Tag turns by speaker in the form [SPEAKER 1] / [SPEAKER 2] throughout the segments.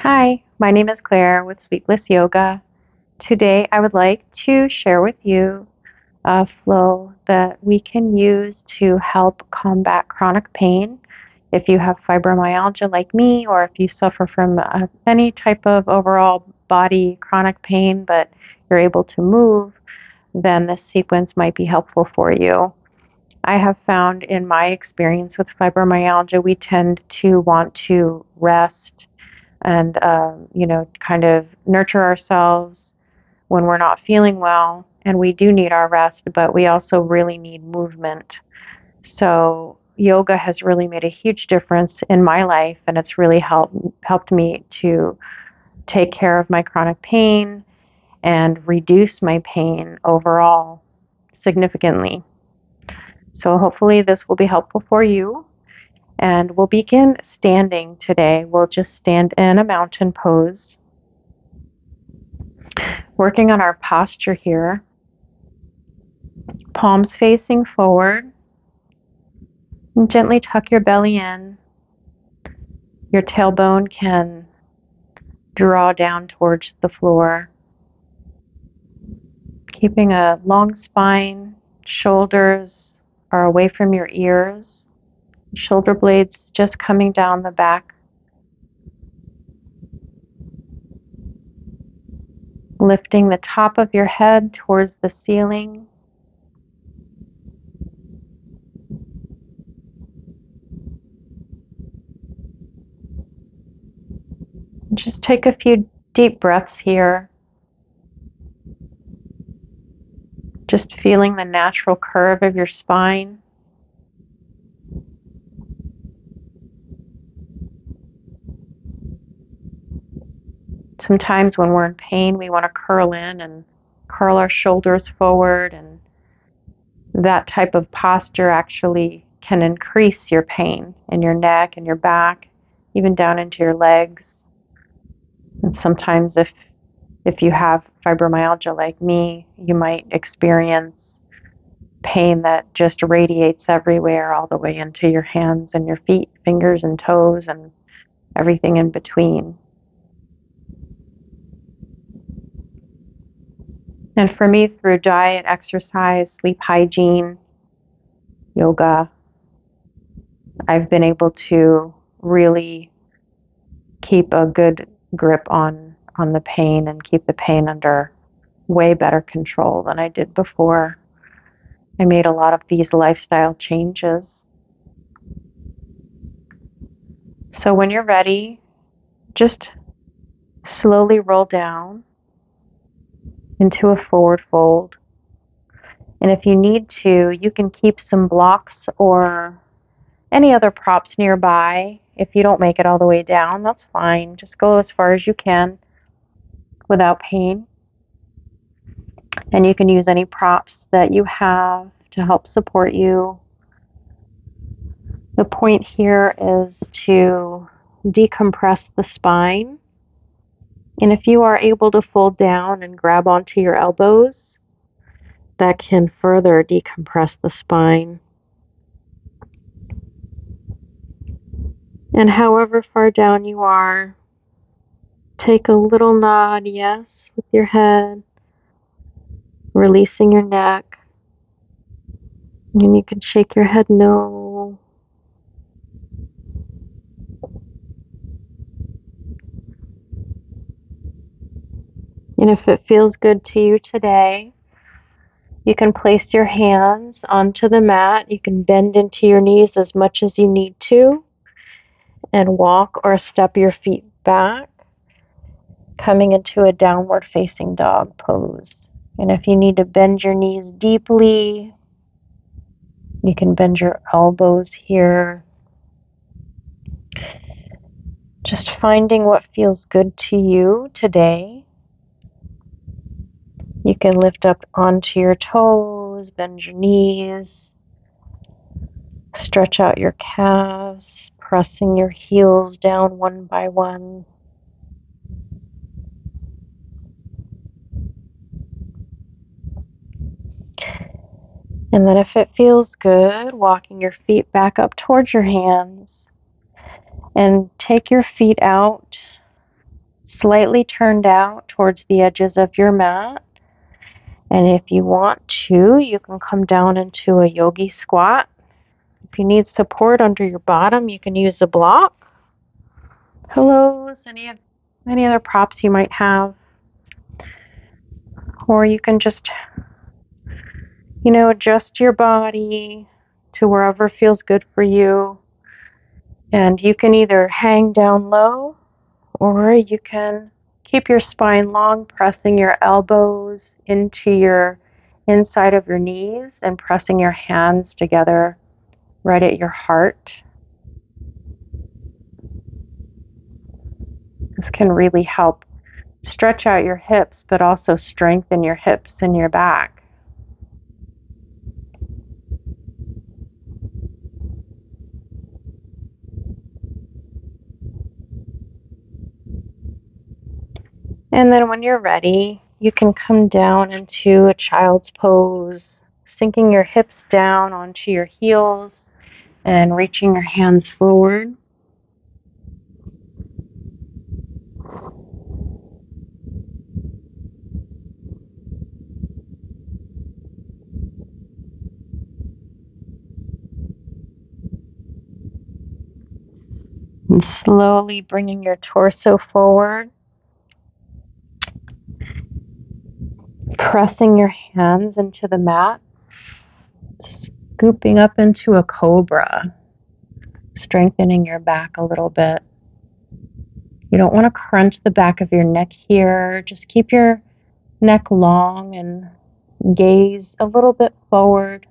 [SPEAKER 1] Hi, my name is Claire with Sweetless Yoga. Today I would like to share with you a flow that we can use to help combat chronic pain. If you have fibromyalgia like me, or if you suffer from any type of overall body chronic pain but you're able to move, then this sequence might be helpful for you. I have found in my experience with fibromyalgia, we tend to want to rest and kind of nurture ourselves when we're not feeling well, and we do need our rest, but we also really need movement. So yoga has really made a huge difference in my life, and it's really helped me to take care of my chronic pain and reduce my pain overall significantly. So hopefully this will be helpful for you. And we'll begin standing today. We'll just stand in a mountain pose, working on our posture here. Palms facing forward. And gently tuck your belly in. Your tailbone can draw down towards the floor. Keeping a long spine. Shoulders are away from your ears. Shoulder blades just coming down the back. Lifting the top of your head towards the ceiling. Just take a few deep breaths here. Just feeling the natural curve of your spine. Sometimes when we're in pain, we want to curl in and curl our shoulders forward, and that type of posture actually can increase your pain in your neck and your back, even down into your legs. And sometimes if you have fibromyalgia like me, you might experience pain that just radiates everywhere, all the way into your hands and your feet, fingers and toes, and everything in between. And for me, through diet, exercise, sleep hygiene, yoga, I've been able to really keep a good grip on the pain and keep the pain under way better control than I did before. I made a lot of these lifestyle changes. So when you're ready, just slowly roll down into a forward fold. And if you need to, you can keep some blocks or any other props nearby. If you don't make it all the way down, that's fine. Just go as far as you can without pain. And you can use any props that you have to help support you. The point here is to decompress the spine. And if you are able to fold down and grab onto your elbows, that can further decompress the spine. And however far down you are, take a little nod yes with your head, releasing your neck. And you can shake your head no. And if it feels good to you today, you can place your hands onto the mat. You can bend into your knees as much as you need to and walk or step your feet back, coming into a downward facing dog pose. And if you need to bend your knees deeply, you can bend your elbows here. Just finding what feels good to you today. You can lift up onto your toes, bend your knees, stretch out your calves, pressing your heels down one by one. And then if it feels good, walking your feet back up towards your hands and take your feet out slightly turned out towards the edges of your mat. And if you want to, you can come down into a yogi squat. If you need support under your bottom, you can use a block, pillows, any other props you might have. Or you can just, adjust your body to wherever feels good for you. And you can either hang down low, or you can keep your spine long, pressing your elbows into your inside of your knees and pressing your hands together right at your heart. This can really help stretch out your hips, but also strengthen your hips and your back. And then when you're ready, you can come down into a child's pose, sinking your hips down onto your heels and reaching your hands forward. And slowly bringing your torso forward, pressing your hands into the mat, scooping up into a cobra, strengthening your back a little bit. You don't want to crunch the back of your neck here. Just keep your neck long and gaze a little bit forward,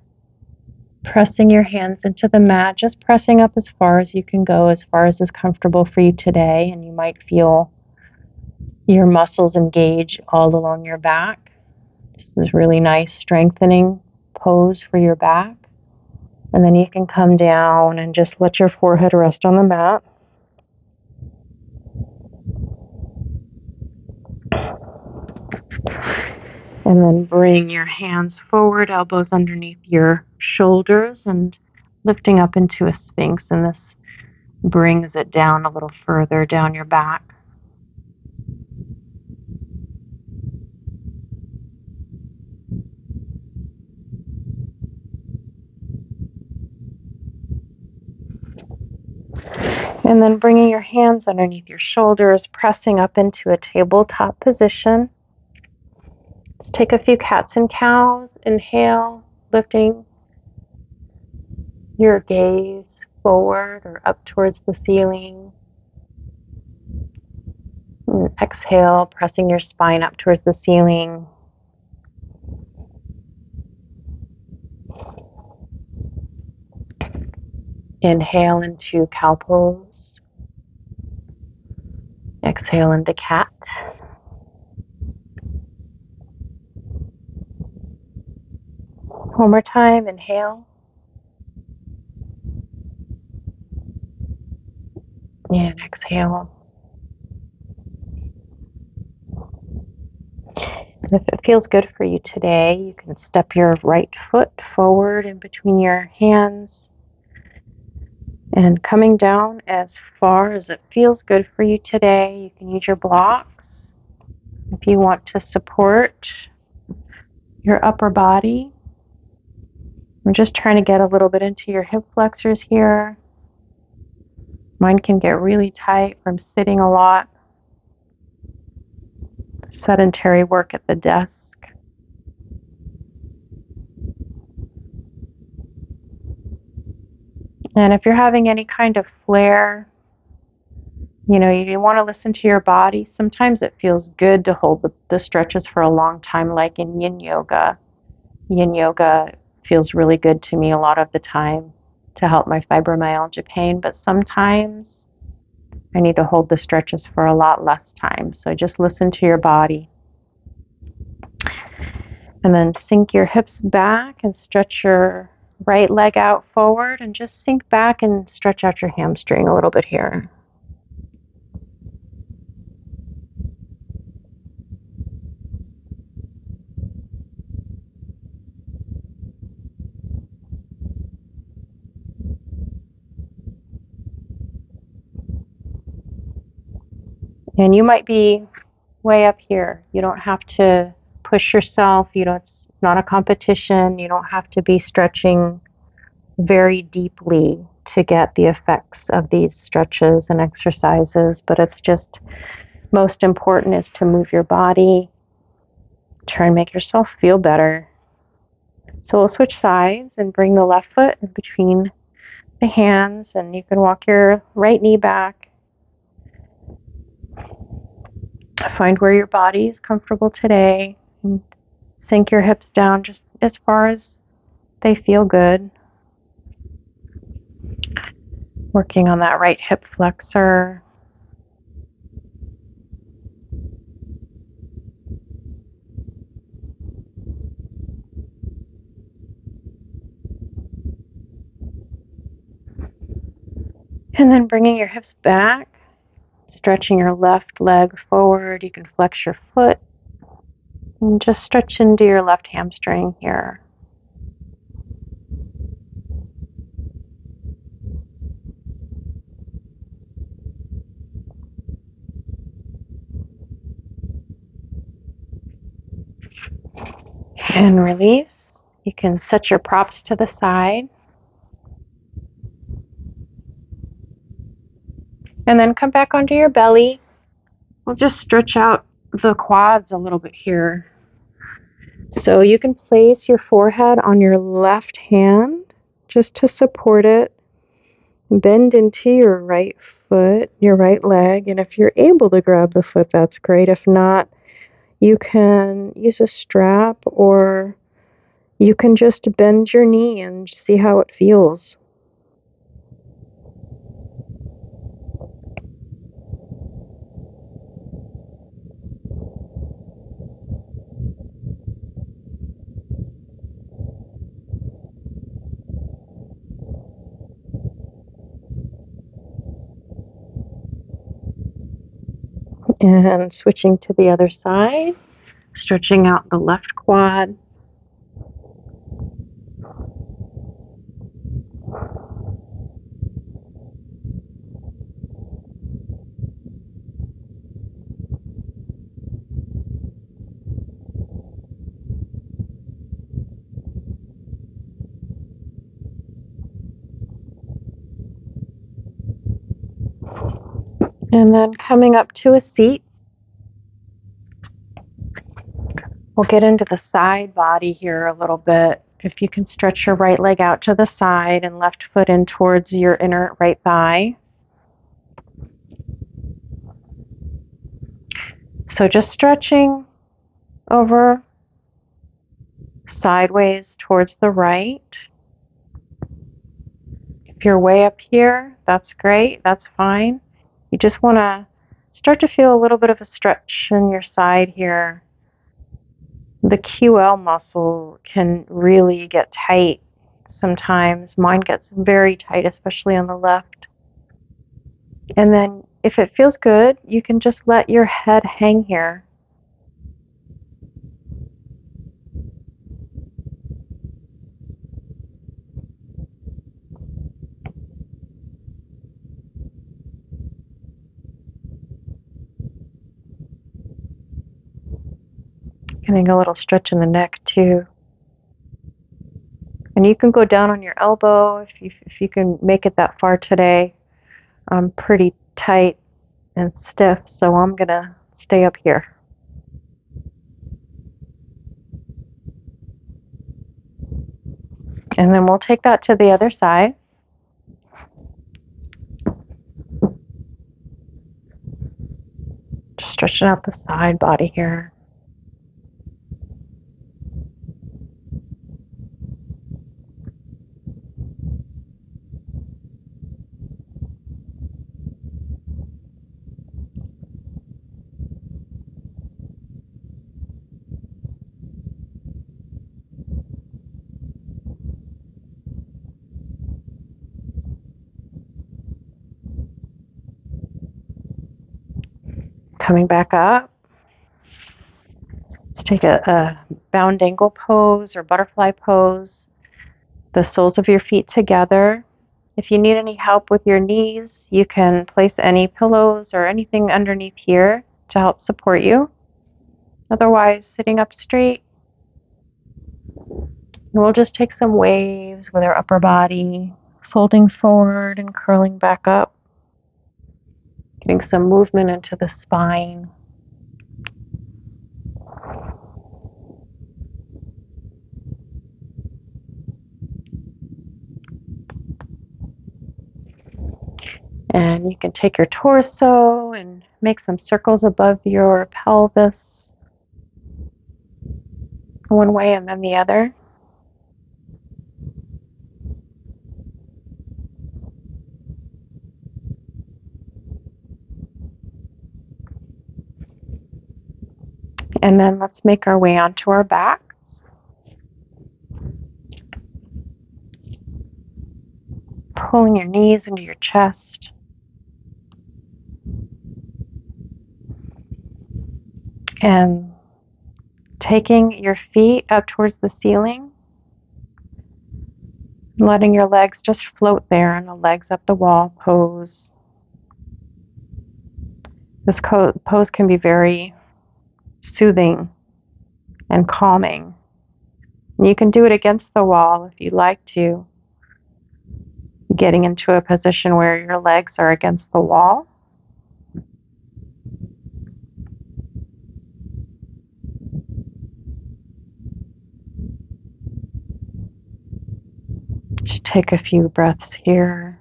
[SPEAKER 1] pressing your hands into the mat, just pressing up as far as you can go, as far as is comfortable for you today. And you might feel your muscles engage all along your back. This is really nice strengthening pose for your back. And then you can come down and just let your forehead rest on the mat. And then bring your hands forward, elbows underneath your shoulders, and lifting up into a sphinx. And this brings it down a little further down your back. And then bringing your hands underneath your shoulders, pressing up into a tabletop position. Let's take a few cats and cows. Inhale, lifting your gaze forward or up towards the ceiling. And exhale, pressing your spine up towards the ceiling. Inhale into cow pose. Exhale into cat. One more time, inhale. And exhale. And if it feels good for you today, you can step your right foot forward in between your hands and coming down as far as it feels good for you today. You can use your blocks if you want to support your upper body. I'm just trying to get a little bit into your hip flexors here. Mine can get really tight from sitting a lot, sedentary work at the desk. And if you're having any kind of flare, you want to listen to your body. Sometimes it feels good to hold the stretches for a long time, like in yin yoga. Yin yoga feels really good to me a lot of the time to help my fibromyalgia pain, but sometimes I need to hold the stretches for a lot less time. So just listen to your body. And then sink your hips back and stretch your right leg out forward, and just sink back and stretch out your hamstring a little bit here. And you might be way up here. You don't have to push yourself. It's not a competition. You don't have to be stretching very deeply to get the effects of these stretches and exercises, but it's just most important is to move your body, try and make yourself feel better. So we'll switch sides and bring the left foot in between the hands, and you can walk your right knee back. Find where your body is comfortable today and sink your hips down just as far as they feel good. Working on that right hip flexor. And then bringing your hips back, stretching your left leg forward. You can flex your foot and just stretch into your left hamstring here. And release. You can set your props to the side. And then come back onto your belly. We'll just stretch out the quads a little bit here. So you can place your forehead on your left hand just to support it. Bend into your right foot, your right leg, and if you're able to grab the foot, that's great. If not, you can use a strap or you can just bend your knee and see how it feels. And switching to the other side, stretching out the left quad. And then coming up to a seat, we'll get into the side body here a little bit. If you can stretch your right leg out to the side and left foot in towards your inner right thigh. So just stretching over sideways towards the right. If you're way up here, that's great, that's fine. You just want to start to feel a little bit of a stretch in your side here. The QL muscle can really get tight sometimes. Mine gets very tight, especially on the left. And then if it feels good, you can just let your head hang here. Getting a little stretch in the neck too. And you can go down on your elbow if you can make it that far today. I'm pretty tight and stiff, so I'm gonna stay up here. And then we'll take that to the other side. Just stretching out the side body here. Coming back up. Let's take a bound angle pose or butterfly pose. The soles of your feet together. If you need any help with your knees, you can place any pillows or anything underneath here to help support you. Otherwise, sitting up straight. And we'll just take some waves with our upper body, folding forward and curling back up, getting some movement into the spine. And you can take your torso and make some circles above your pelvis, one way and then the other. And then let's make our way onto our backs. Pulling your knees into your chest. And taking your feet up towards the ceiling. Letting your legs just float there in a legs up the wall pose. This pose can be very soothing and calming. And you can do it against the wall if you'd like to. Getting into a position where your legs are against the wall. Just take a few breaths here.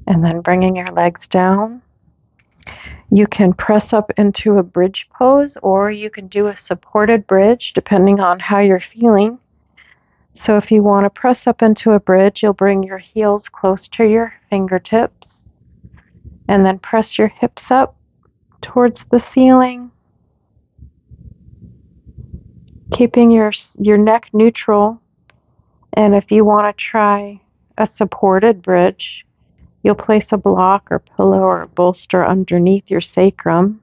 [SPEAKER 1] And then bringing your legs down. You can press up into a bridge pose, or you can do a supported bridge depending on how you're feeling. So if you want to press up into a bridge, you'll bring your heels close to your fingertips and then press your hips up towards the ceiling, keeping your neck neutral. And if you want to try a supported bridge, you'll place a block or pillow or a bolster underneath your sacrum.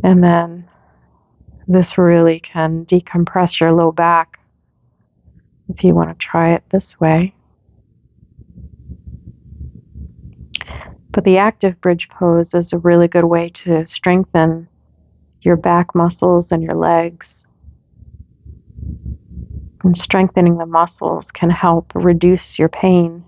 [SPEAKER 1] And then this really can decompress your low back if you want to try it this way. But the active bridge pose is a really good way to strengthen your back muscles and your legs. And strengthening the muscles can help reduce your pain.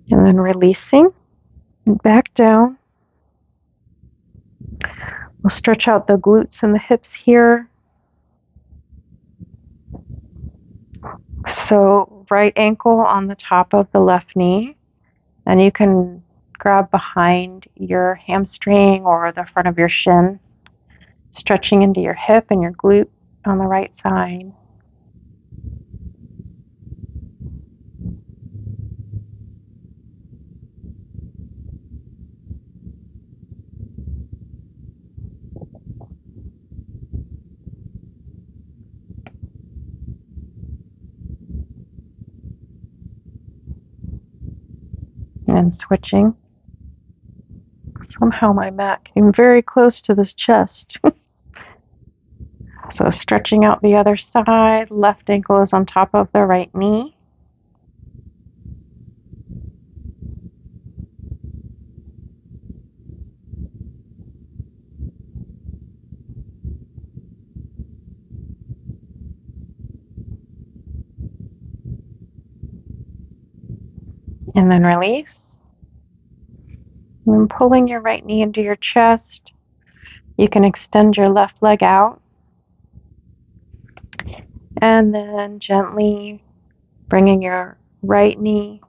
[SPEAKER 1] And then releasing and back down. We'll stretch out the glutes and the hips here. So right ankle on the top of the left knee, and you can grab behind your hamstring or the front of your shin, stretching into your hip and your glute on the right side. And switching. Somehow my mat came very close to this chest. So stretching out the other side, left ankle is on top of the right knee. And then release. And then pulling your right knee into your chest. You can extend your left leg out. And then gently bringing your right knee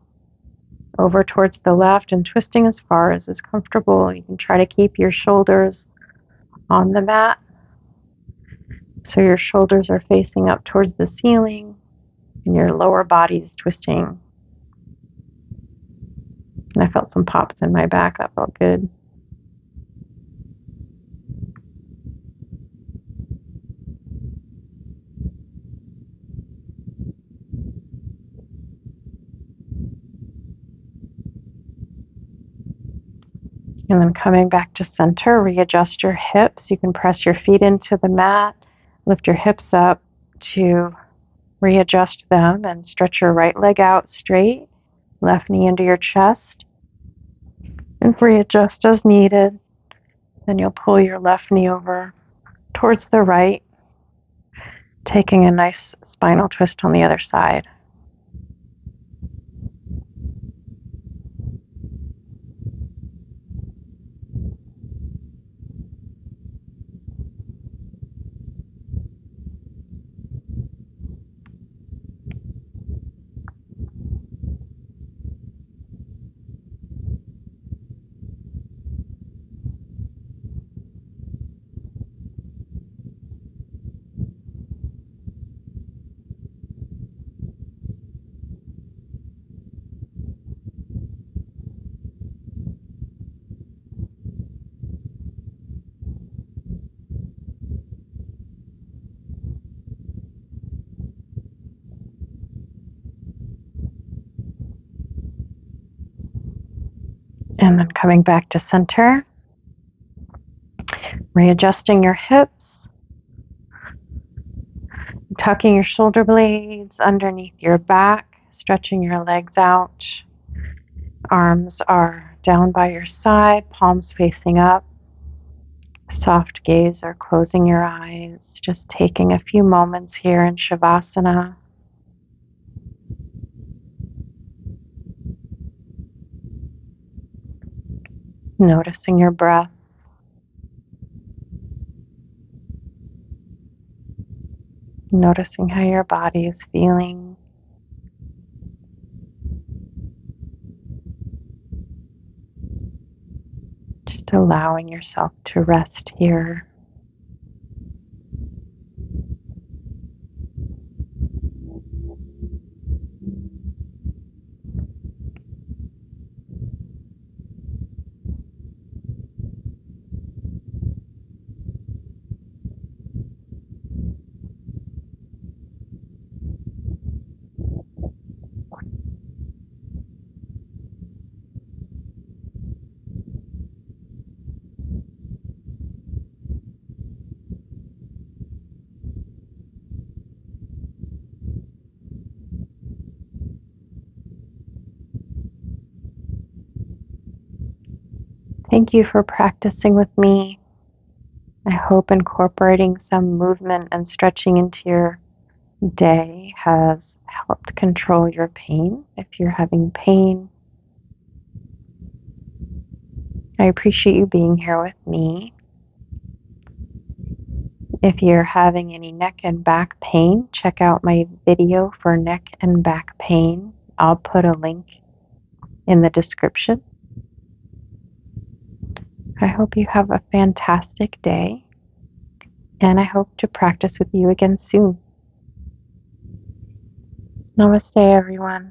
[SPEAKER 1] over towards the left and twisting as far as is comfortable. You can try to keep your shoulders on the mat. So your shoulders are facing up towards the ceiling and your lower body is twisting. And I felt some pops in my back. That felt good. And then coming back to center, readjust your hips. You can press your feet into the mat, lift your hips up to readjust them, and stretch your right leg out straight, left knee into your chest, and readjust as needed. Then you'll pull your left knee over towards the right, taking a nice spinal twist on the other side. And then coming back to center, readjusting your hips, tucking your shoulder blades underneath your back, stretching your legs out. Arms are down by your side, palms facing up. Soft gaze or closing your eyes, just taking a few moments here in Shavasana. Noticing your breath. Noticing how your body is feeling. Just allowing yourself to rest here. Thank you for practicing with me. I hope incorporating some movement and stretching into your day has helped control your pain. If you're having pain, I appreciate you being here with me. If you're having any neck and back pain, check out my video for neck and back pain. I'll put a link in the description. I hope you have a fantastic day, and I hope to practice with you again soon. Namaste, everyone.